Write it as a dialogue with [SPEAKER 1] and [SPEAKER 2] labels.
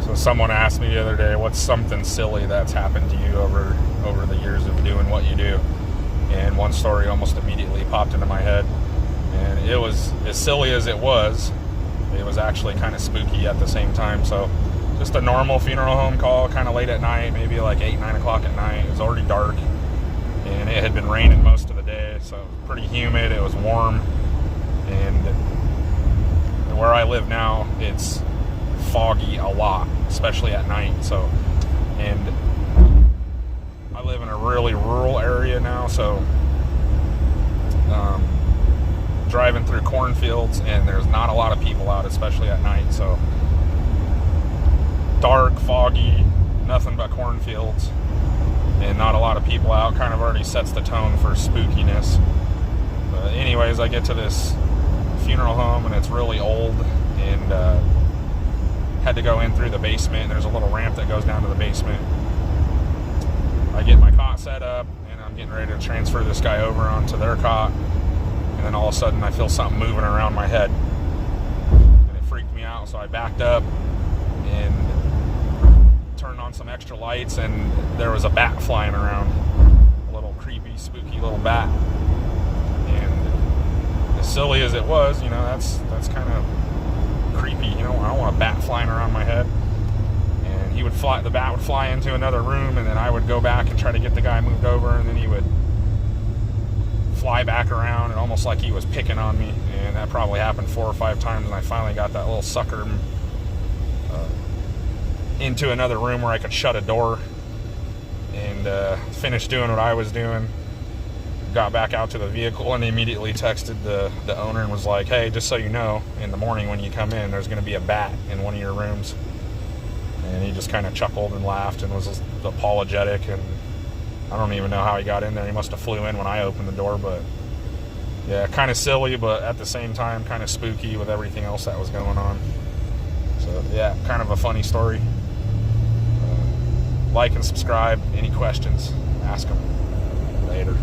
[SPEAKER 1] So someone asked me the other day, what's something silly that's happened to you over the years of doing what you do? And one story almost immediately popped into my head. And it was, as silly as it was actually kind of spooky at the same time. So just a normal funeral home call, kind of late at night, maybe like 8, 9 o'clock at night. It was already dark, and it had been raining most of the day, so it was pretty humid. It was warm, and where I live now, it's foggy a lot, especially at night. So, and I live in a really rural area now, so driving through cornfields, and there's not a lot of people out, especially at night. So dark, foggy, nothing but cornfields, and not a lot of people out, kind of already sets the tone for spookiness. But anyways, I get to this funeral home, and it's really old, and had to go in through the basement, and there's a little ramp that goes down to the basement. I get my cot set up, and I'm getting ready to transfer this guy over onto their cot, and then all of a sudden I feel something moving around my head, and it freaked me out. So I backed up and turned on some extra lights, and there was a bat flying around, a little creepy, spooky little bat. And as silly as it was, you know, that's kind of creepy. You know, I don't want a bat flying around my head. And the bat would fly into another room, and then I would go back and try to get the guy moved over, and then he would fly back around, and almost like he was picking on me. And that probably happened 4 or 5 times, and I finally got that little sucker into another room where I could shut a door, and finished doing what I was doing. Got back out to the vehicle, and immediately texted the owner and was like, hey, just so you know, in the morning when you come in, there's going to be a bat in one of your rooms. And he just kind of chuckled and laughed and was apologetic, and I don't even know how he got in there. He must have flew in when I opened the door. But yeah, kind of silly, but at the same time kind of spooky with everything else that was going on. So yeah, kind of a funny story. Like and subscribe. Any questions, ask them. Later.